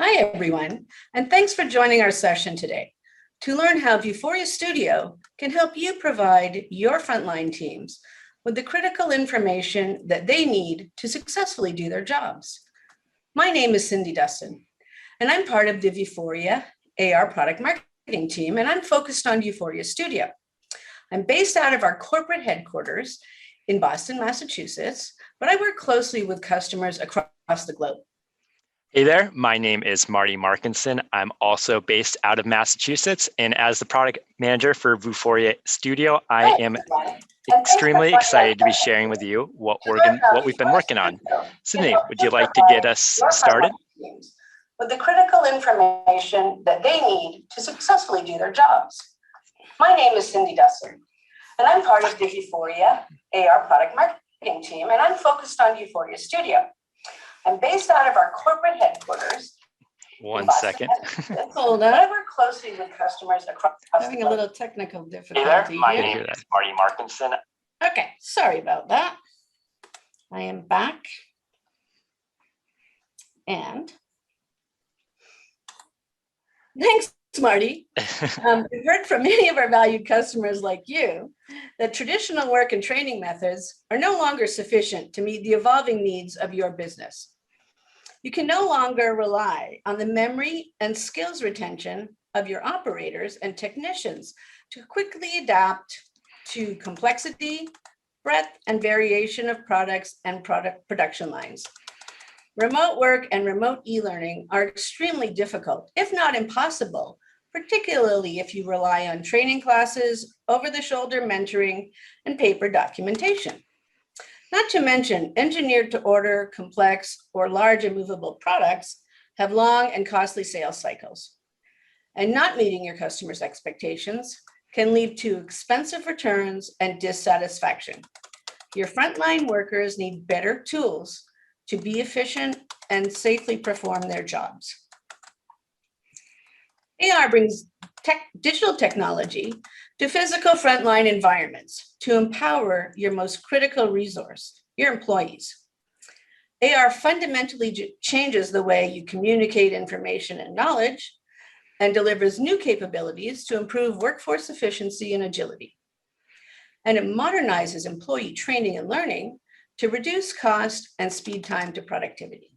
Hi, everyone, and thanks for joining our session today to learn how Vuforia Studio can help you provide your frontline teams with the critical information that they need to successfully do their jobs. My name is Cindy Dustin, and I'm part of the Vuforia AR product marketing team, and I'm focused on Vuforia Studio. I'm based out of our corporate headquarters in Boston, Massachusetts, but I work closely with customers across the globe. Hey there, my name is Marty Markinson. I'm also based out of Massachusetts, and as the product manager for Vuforia Studio, I am extremely excited to be sharing with you what we've been working on. Sydney, would you like to get us started? With the critical information that they need to successfully do their jobs. My name is Cindy Dustin, and I'm part of the Vuforia AR product marketing team, and I'm focused on Vuforia Studio. I'm based out of our corporate headquarters. One second. Hold on. I work closely with customers across. Having a little technical difficulty. Hey there, my name is Marty Markinson. Okay, sorry about that. I am back. And thanks, Marty. We've heard from many of our valued customers like you that traditional work and training methods are no longer sufficient to meet the evolving needs of your business. You can no longer rely on the memory and skills retention of your operators and technicians to quickly adapt to complexity, breadth, and variation of products and product production lines. Remote work and remote e-learning are extremely difficult, if not impossible, particularly if you rely on training classes, over-the-shoulder mentoring, and paper documentation. Not to mention, engineered to order complex or large and movable products have long and costly sales cycles. And not meeting your customers' expectations can lead to expensive returns and dissatisfaction. Your frontline workers need better tools to be efficient and safely perform their jobs. AR brings digital technology to physical frontline environments to empower your most critical resource, your employees. AR fundamentally changes the way you communicate information and knowledge and delivers new capabilities to improve workforce efficiency and agility. And it modernizes employee training and learning to reduce cost and speed time to productivity.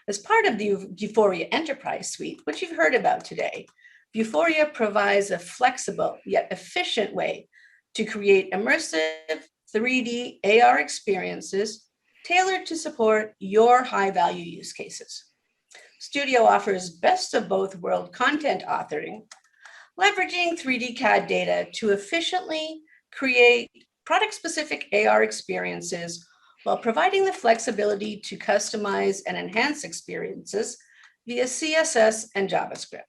As part of the Vuforia Enterprise Suite, which you've heard about today, Vuforia provides a flexible yet efficient way to create immersive 3D AR experiences tailored to support your high-value use cases. Studio offers best of both world content authoring, leveraging 3D CAD data to efficiently create product-specific AR experiences while providing the flexibility to customize and enhance experiences via CSS and JavaScript.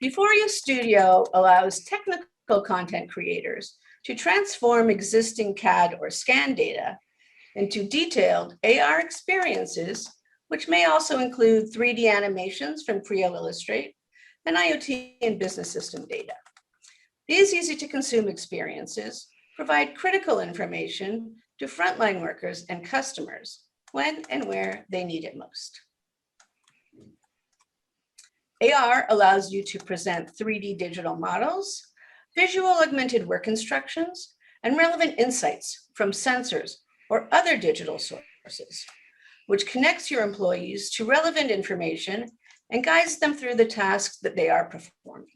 Vuforia Studio allows technical content creators to transform existing CAD or scan data into detailed AR experiences, which may also include 3D animations from Creo Illustrate and IoT and business system data. These easy-to-consume experiences provide critical information to frontline workers and customers when and where they need it most. AR allows you to present 3D digital models, visual augmented work instructions, and relevant insights from sensors or other digital sources, which connects your employees to relevant information and guides them through the tasks that they are performing.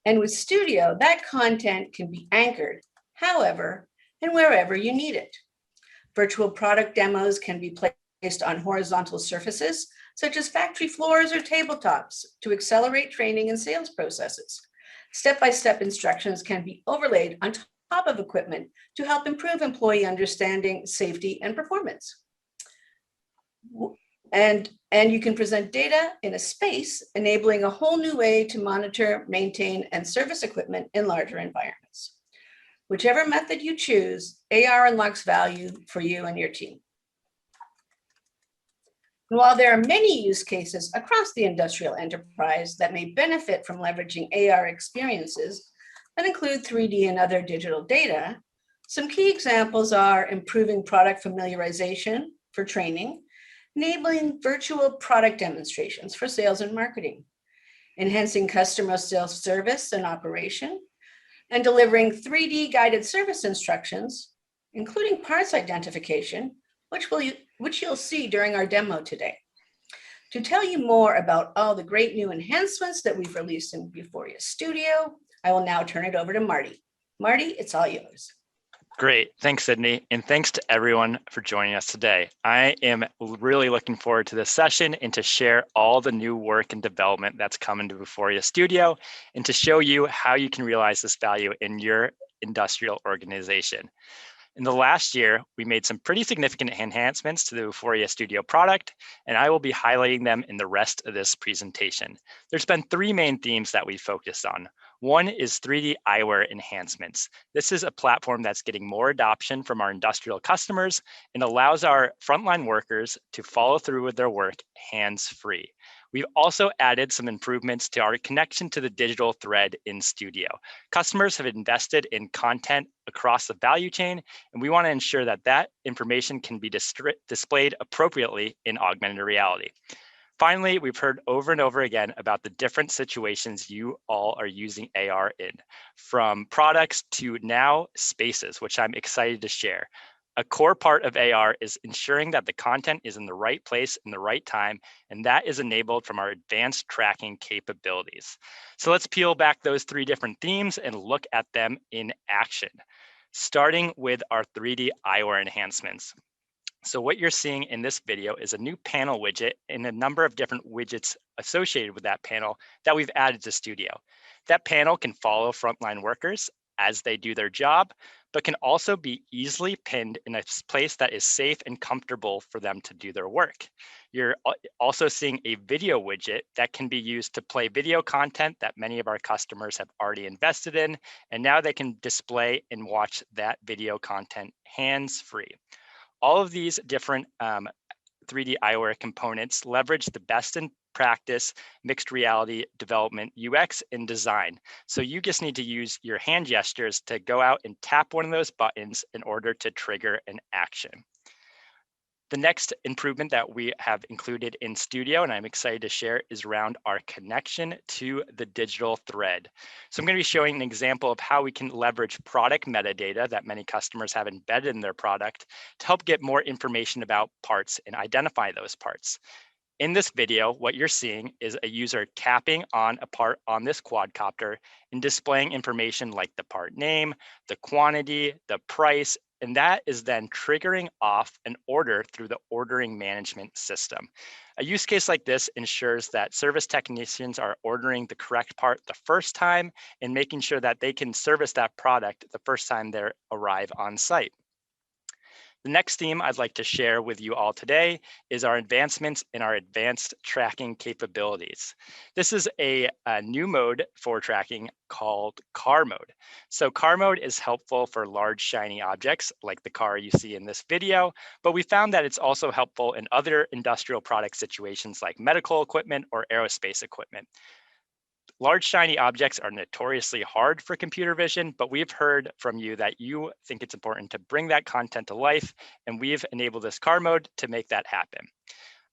And with Studio, that content can be anchored however and wherever you need it. Virtual product demos can be placed on horizontal surfaces, such as factory floors or tabletops, to accelerate training and sales processes. Step-by-step instructions can be overlaid on top of equipment to help improve employee understanding, safety, and performance. And you can present data in a space, enabling a whole new way to monitor, maintain, and service equipment in larger environments. Whichever method you choose, AR unlocks value for you and your team. And while there are many use cases across the industrial enterprise that may benefit from leveraging AR experiences that include 3D and other digital data, Some key examples are improving product familiarization for training, enabling virtual product demonstrations for sales and marketing, enhancing customer self-service and operation, and delivering 3D guided service instructions, including parts identification, which you'll see during our demo today. To tell you more about all the great new enhancements that we've released in Vuforia Studio, I will now turn it over to Marty. Marty, it's all yours. Great. Thanks, Sydney. And thanks to everyone for joining us today. I am really looking forward to this session and to share all the new work and development that's coming to Vuforia Studio and to show you how you can realize this value in your industrial organization. In the last year, we made some pretty significant enhancements to the Vuforia Studio product, and I will be highlighting them in the rest of this presentation. There's been three main themes that we focused on. One is 3D eyewear enhancements. This is a platform that's getting more adoption from our industrial customers and allows our frontline workers to follow through with their work hands-free. We've also added some improvements to our connection to the digital thread in Studio. Customers have invested in content across the value chain, and we want to ensure that that information can be displayed appropriately in augmented reality. Finally, we've heard over and over again about the different situations you all are using AR in, from products to now spaces, which I'm excited to share. A core part of AR is ensuring that the content is in the right place in the right time, and that is enabled from our advanced tracking capabilities. So let's peel back those three different themes and look at them in action, starting with our 3D eyewear enhancements. So what you're seeing in this video is a new panel widget and a number of different widgets associated with that panel that we've added to Studio. That panel can follow frontline workers as they do their job, but can also be easily pinned in a place that is safe and comfortable for them to do their work. You're also seeing a video widget that can be used to play video content that many of our customers have already invested in, and now they can display and watch that video content hands-free. All of these different 3D eyewear components leverage the best in practice mixed reality development UX and design. So you just need to use your hand gestures to go out and tap one of those buttons in order to trigger an action. The next improvement that we have included in Studio, and I'm excited to share, is around our connection to the digital thread. So I'm going to be showing an example of how we can leverage product metadata that many customers have embedded in their product to help get more information about parts and identify those parts. In this video, what you're seeing is a user tapping on a part on this quadcopter and displaying information like the part name, the quantity, the price, and that is then triggering off an order through the ordering management system. A use case like this ensures that service technicians are ordering the correct part the first time and making sure that they can service that product the first time they arrive on site. The next theme I'd like to share with you all today is our advancements in our advanced tracking capabilities. This is a new mode for tracking called car mode. So car mode is helpful for large shiny objects like the car you see in this video, but we found that it's also helpful in other industrial product situations like medical equipment or aerospace equipment. Large shiny objects are notoriously hard for computer vision, but we've heard from you that you think it's important to bring that content to life, and we've enabled this car mode to make that happen.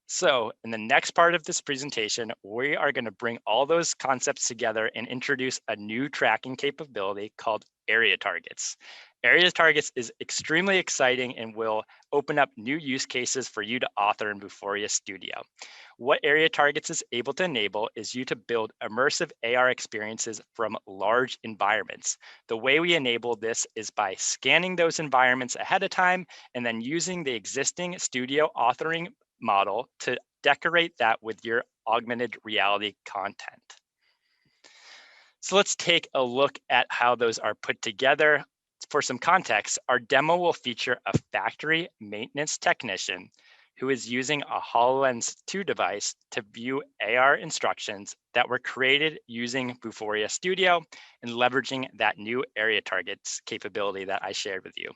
So in the next part of this presentation, we are going to bring all those concepts together and introduce a new tracking capability called area targets. Area targets is extremely exciting and will open up new use cases for you to author in Vuforia Studio. What area targets is able to enable is you to build immersive AR experiences from large environments. The way we enable this is by scanning those environments ahead of time and then using the existing Studio authoring model to decorate that with your augmented reality content. So let's take a look at how those are put together. For some context, our demo will feature a factory maintenance technician who is using a HoloLens 2 device to view AR instructions that were created using Vuforia Studio and leveraging that new area targets capability that I shared with you.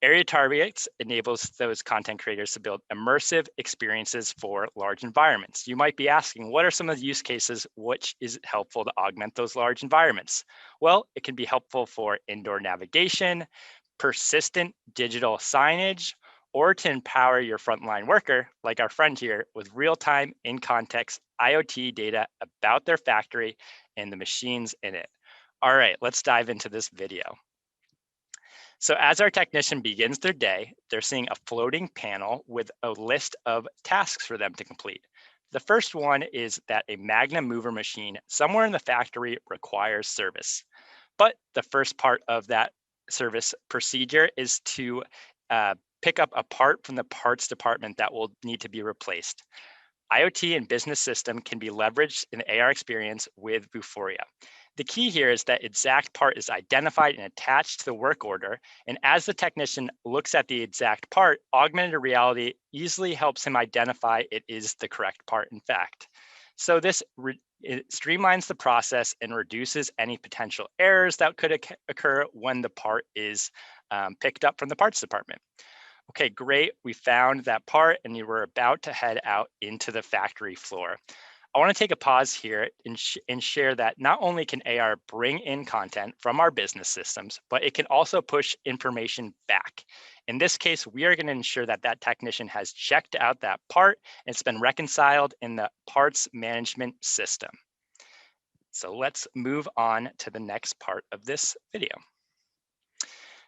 Area targets enables those content creators to build immersive experiences for large environments. You might be asking, what are some of the use cases which is helpful to augment those large environments? Well, it can be helpful for indoor navigation, persistent digital signage, or to empower your frontline worker, like our friend here, with real-time, in-context IoT data about their factory and the machines in it. All right, let's dive into this video. So as our technician begins their day, they're seeing a floating panel with a list of tasks for them to complete. The first one is that a Magna mover machine somewhere in the factory requires service. But the first part of that service procedure is to pick up a part from the parts department that will need to be replaced. IoT and business system can be leveraged in the AR experience with Vuforia. The key here is that exact part is identified and attached to the work order. And as the technician looks at the exact part, augmented reality easily helps him identify it is the correct part, in fact. So this it streamlines the process and reduces any potential errors that could occur when the part is picked up from the parts department. Okay, great. We found that part and you were about to head out into the factory floor. I want to take a pause here and share that not only can AR bring in content from our business systems, but it can also push information back. In this case, we are going to ensure that that technician has checked out that part and it's been reconciled in the parts management system. So let's move on to the next part of this video.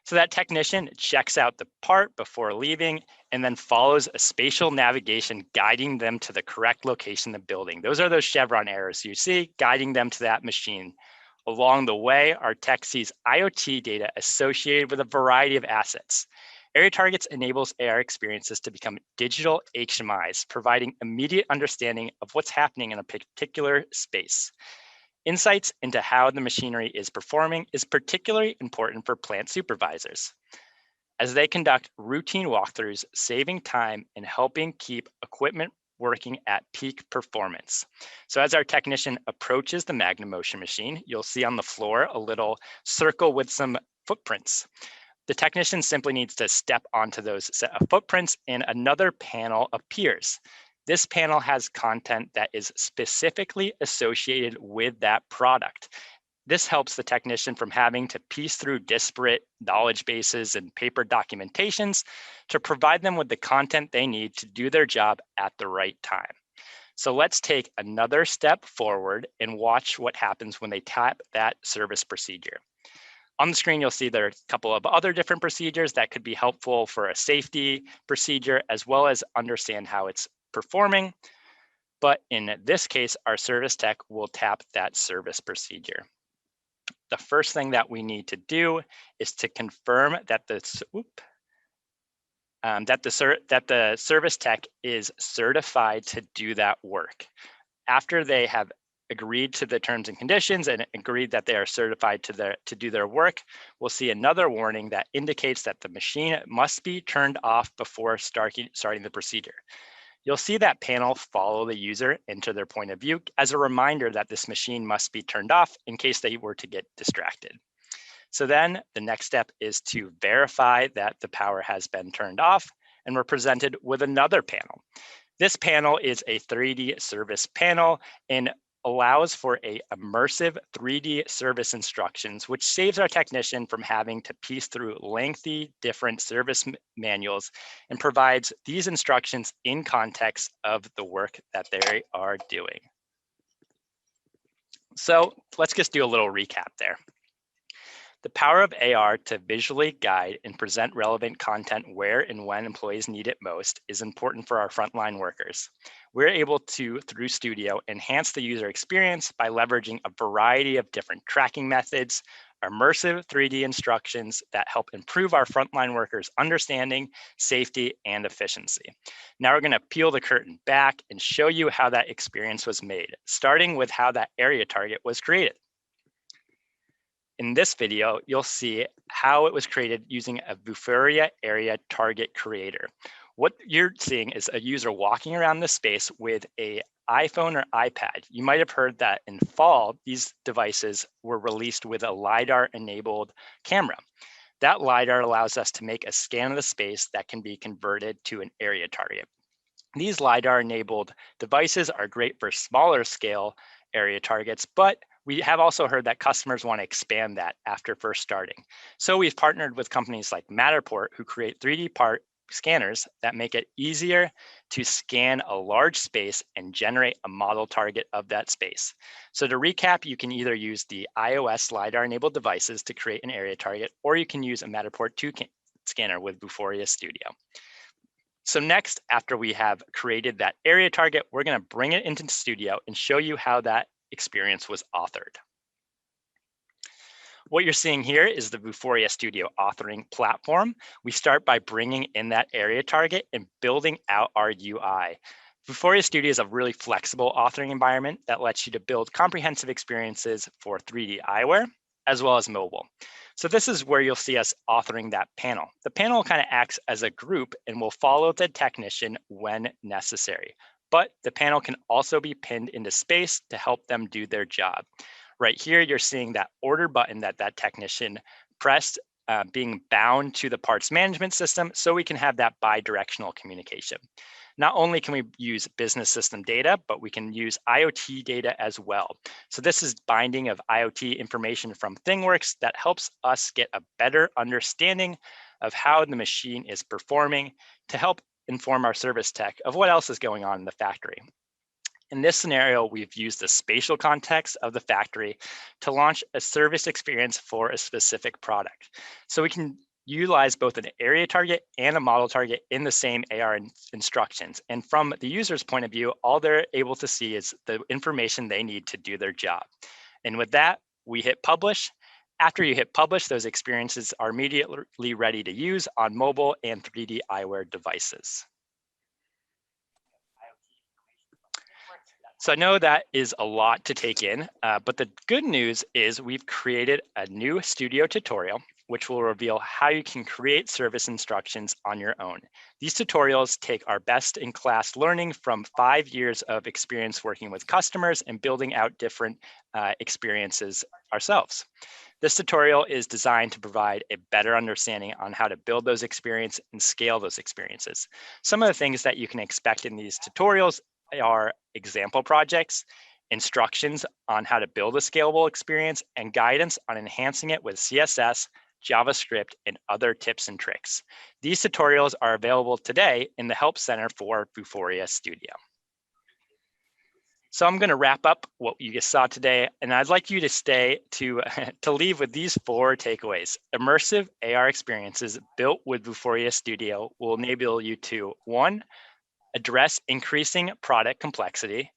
So that technician checks out the part before leaving and then follows a spatial navigation guiding them to the correct location in the building. Those are those chevron arrows you see guiding them to that machine. Along the way, our tech sees IoT data associated with a variety of assets. Area Targets enables AR experiences to become digital HMIs, providing immediate understanding of what's happening in a particular space. Insights into how the machinery is performing is particularly important for plant supervisors as they conduct routine walkthroughs, saving time and helping keep equipment working at peak performance. So as our technician approaches the Magna Motion machine, you'll see on the floor a little circle with some footprints. The technician simply needs to step onto those set of footprints and another panel appears. This panel has content that is specifically associated with that product. This helps the technician from having to piece through disparate knowledge bases and paper documentations to provide them with the content they need to do their job at the right time. So let's take another step forward and watch what happens when they tap that service procedure. On the screen, you'll see there are a couple of other different procedures that could be helpful for a safety procedure, as well as understand how it's performing. But in this case, our service tech will tap that service procedure. The first thing that we need to do is to confirm that the service tech is certified to do that work. After they have agreed to the terms and conditions and agreed that they are certified to do their work, we'll see another warning that indicates that the machine must be turned off before starting the procedure. You'll see that panel follow the user into their point of view as a reminder that this machine must be turned off in case they were to get distracted. So then the next step is to verify that the power has been turned off, and we're presented with another panel. This panel is a 3D service panel and allows for a immersive 3D service instructions, which saves our technician from having to piece through lengthy different service manuals and provides these instructions in context of the work that they are doing. So let's just do a little recap there. The power of AR to visually guide and present relevant content where and when employees need it most is important for our frontline workers. We're able to, through Studio, enhance the user experience by leveraging a variety of different tracking methods, immersive 3D instructions that help improve our frontline workers' understanding, safety, and efficiency. Now we're going to peel the curtain back and show you how that experience was made, starting with how that area target was created. In this video, you'll see how it was created using a Vuforia Area Target Creator. What you're seeing is a user walking around the space with an iPhone or iPad. You might have heard that in fall, these devices were released with a LiDAR-enabled camera. That LiDAR allows us to make a scan of the space that can be converted to an area target. These LiDAR-enabled devices are great for smaller scale area targets, but We have also heard that customers want to expand that after first starting. So we've partnered with companies like Matterport, who create 3D part scanners that make it easier to scan a large space and generate a model target of that space. So to recap, you can either use the iOS LiDAR-enabled devices to create an area target, or you can use a Matterport 2 scanner with Vuforia Studio. So next, after we have created that area target, we're going to bring it into Studio and show you how that experience was authored. What you're seeing here is the Vuforia Studio authoring platform. We start by bringing in that area target and building out our UI. Vuforia Studio is a really flexible authoring environment that lets you to build comprehensive experiences for 3D eyewear as well as mobile. So this is where you'll see us authoring that panel. The panel kind of acts as a group and will follow the technician when necessary. But the panel can also be pinned into space to help them do their job. Right here, you're seeing that order button that technician pressed being bound to the parts management system, so we can have that bi-directional communication. Not only can we use business system data, but we can use IoT data as well. So this is binding of IoT information from ThingWorx that helps us get a better understanding of how the machine is performing to help inform our service tech of what else is going on in the factory. In this scenario, we've used the spatial context of the factory to launch a service experience for a specific product. So we can utilize both an area target and a model target in the same AR instructions. And from the user's point of view, all they're able to see is the information they need to do their job. And with that, we hit publish. After you hit publish, those experiences are immediately ready to use on mobile and 3D eyewear devices. So I know that is a lot to take in, but the good news is we've created a new studio tutorial, which will reveal how you can create service instructions on your own. These tutorials take our best-in-class learning from 5 years of experience working with customers and building out different experiences ourselves. This tutorial is designed to provide a better understanding on how to build those experiences and scale those experiences. Some of the things that you can expect in these tutorials are example projects, instructions on how to build a scalable experience, and guidance on enhancing it with CSS, JavaScript, and other tips and tricks. These tutorials are available today in the Help Center for Vuforia Studio. So I'm going to wrap up what you just saw today, and I'd like you to stay to leave with these 4 takeaways. Immersive AR experiences built with Vuforia Studio will enable you to 1, address increasing product complexity,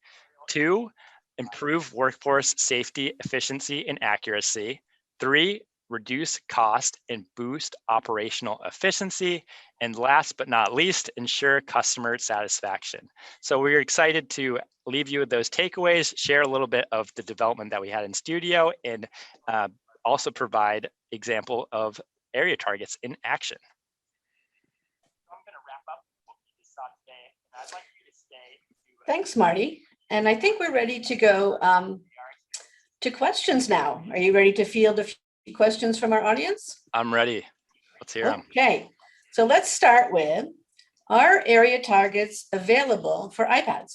2, improve workforce safety, efficiency, and accuracy, 3, reduce cost and boost operational efficiency, and last but not least, ensure customer satisfaction. So we're excited to leave you with those takeaways, share a little bit of the development that we had in Studio, and also provide example of area targets in action. Thanks, Marty. And I think we're ready to go to questions now. Are you ready to field a few questions from our audience? I'm ready. Let's hear them. Okay, so let's start with, are area targets available for iPads?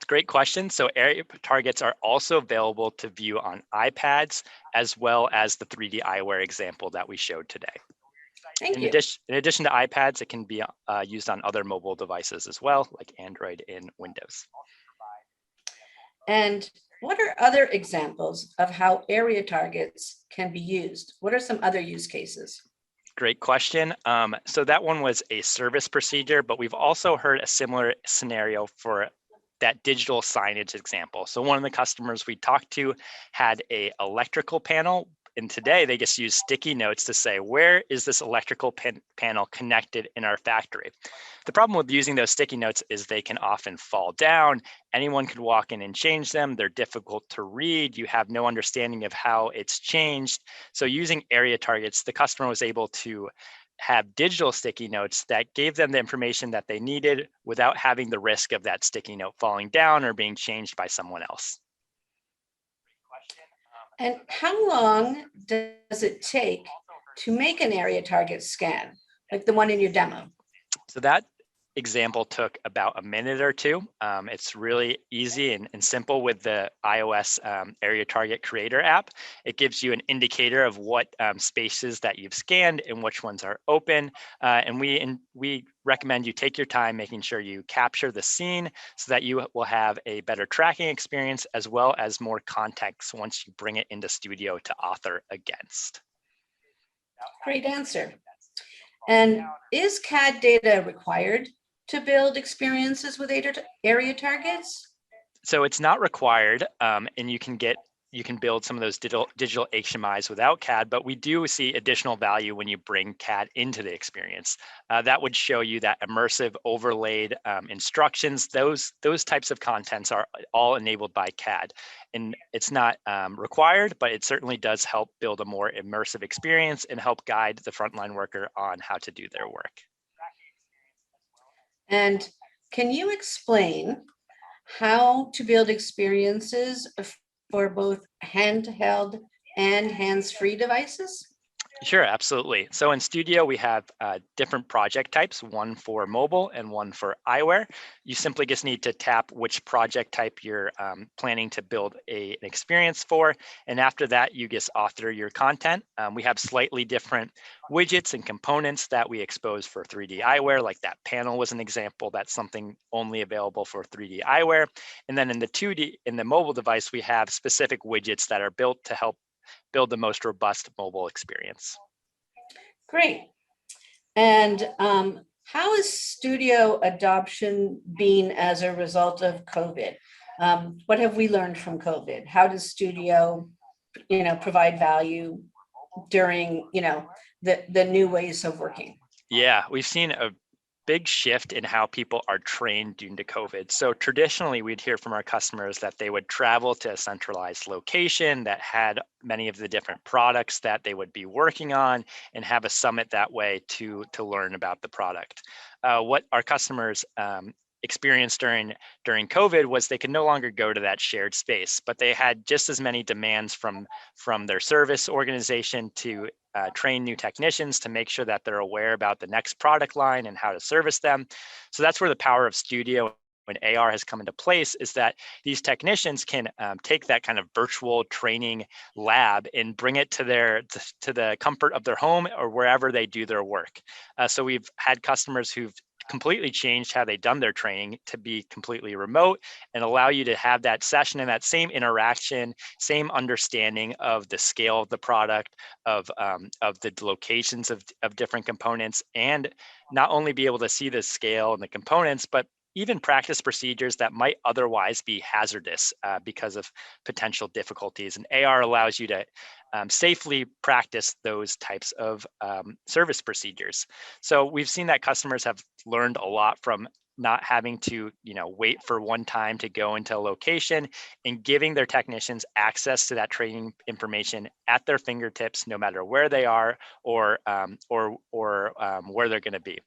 Great question. So area targets are also available to view on iPads, as well as the 3D eyewear example that we showed today. Thank you. In addition to iPads, it can be used on other mobile devices as well, like Android and Windows. And what are other examples of how area targets can be used? What are some other use cases? Great question. So that one was a service procedure, but we've also heard a similar scenario for that digital signage example. So one of the customers we talked to had a electrical panel, and today they just use sticky notes to say, where is this electrical panel connected in our factory? The problem with using those sticky notes is they can often fall down. Anyone could walk in and change them. They're difficult to read. You have no understanding of how it's changed. So using area targets, the customer was able to have digital sticky notes that gave them the information that they needed without having the risk of that sticky note falling down or being changed by someone else. And how long does it take to make an area target scan, like the one in your demo? So that example took about a minute or two. It's really easy and simple with the iOS Area Target Creator app. It gives you an indicator of what spaces that you've scanned and which ones are open. And we recommend you take your time making sure you capture the scene so that you will have a better tracking experience as well as more context once you bring it into Studio to author against. Great answer. And is CAD data required to build experiences with area targets? So it's not required, and you can build some of those digital HMIs without CAD, but we do see additional value when you bring CAD into the experience. That would show you that immersive overlaid instructions. Those types of contents are all enabled by CAD, and it's not required, but it certainly does help build a more immersive experience and help guide the frontline worker on how to do their work. And can you explain how to build experiences for both handheld and hands-free devices? Sure, absolutely. So in Studio, we have different project types, one for mobile and one for eyewear. You simply just need to tap which project type you're planning to build an experience for. And after that, you just author your content. We have slightly different widgets and components that we expose for 3D eyewear, like that panel was an example. That's something only available for 3D eyewear. And then in the 2D, in the mobile device, we have specific widgets that are built to help build the most robust mobile experience. Great. And how is Studio adoption been as a result of COVID? What have we learned from COVID? How does Studio, provide value during, the new ways of working? Yeah, we've seen a big shift in how people are trained due to COVID. So traditionally, we'd hear from our customers that they would travel to a centralized location that had many of the different products that they would be working on and have a summit that way to learn about the product. What our customers experienced during COVID was they could no longer go to that shared space, but they had just as many demands from their service organization to train new technicians to make sure that they're aware about the next product line and how to service them. So that's where the power of Studio and AR has come into place, is that these technicians can take that kind of virtual training lab and bring it to the comfort of their home or wherever they do their work. So we've had customers who've completely changed how they've done their training to be completely remote and allow you to have that session and that same interaction, same understanding of the scale of the product, of the locations of different components, and not only be able to see the scale and the components, but even practice procedures that might otherwise be hazardous because of potential difficulties. And AR allows you to safely practice those types of service procedures. So we've seen that customers have learned a lot from not having to wait for one time to go into a location, and giving their technicians access to that training information at their fingertips, no matter where they are or where they're going to be.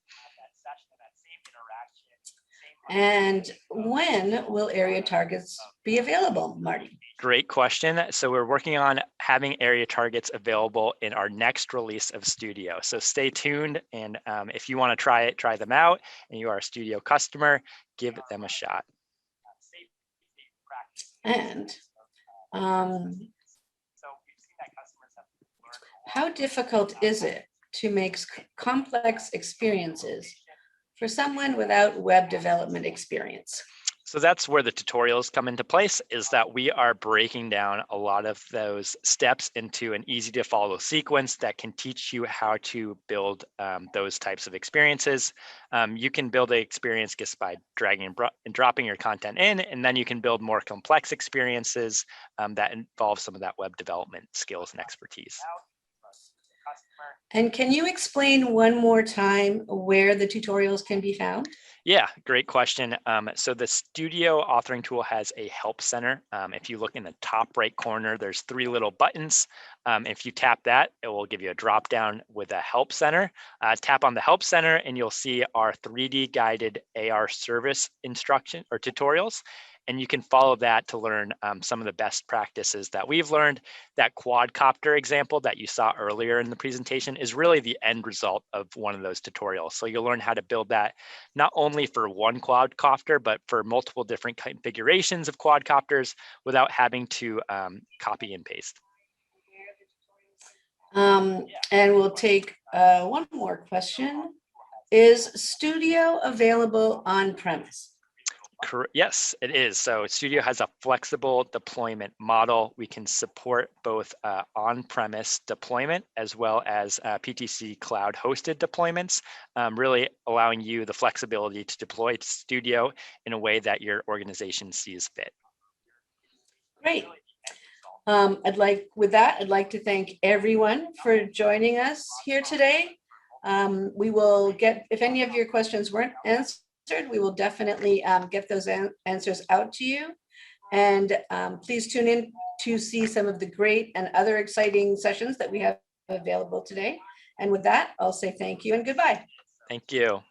And when will area targets be available, Marty? Great question. So we're working on having area targets available in our next release of Studio. So stay tuned, and if you want to try them out and you are a Studio customer, give them a shot. And how difficult is it to make complex experiences for someone without web development experience? So that's where the tutorials come into place, is that we are breaking down a lot of those steps into an easy to follow sequence that can teach you how to build those types of experiences. You can build an experience just by dragging and dropping your content in, and then you can build more complex experiences that involve some of that web development skills and expertise. And can you explain one more time where the tutorials can be found? Yeah, great question. So the Studio authoring tool has a help center. If you look in the top right corner, there's 3 little buttons. If you tap that, it will give you a drop down with a help center. Tap on the help center and you'll see our 3D guided AR service instruction or tutorials. And you can follow that to learn some of the best practices that we've learned. That quadcopter example that you saw earlier in the presentation is really the end result of one of those tutorials. So you'll learn how to build that not only for one quadcopter, but for multiple different configurations of quadcopters without having to copy and paste. And we'll take one more question. Is Studio available on premise? Yes, it is. So Studio has a flexible deployment model. We can support both on-premise deployment as well as PTC cloud hosted deployments, really allowing you the flexibility to deploy Studio in a way that your organization sees fit. Great. I'd like to thank everyone for joining us here today. We will get, if any of your questions weren't answered, we will definitely get those answers out to you. And please tune in to see some of the great and other exciting sessions that we have available today. And with that, I'll say thank you and goodbye. Thank you.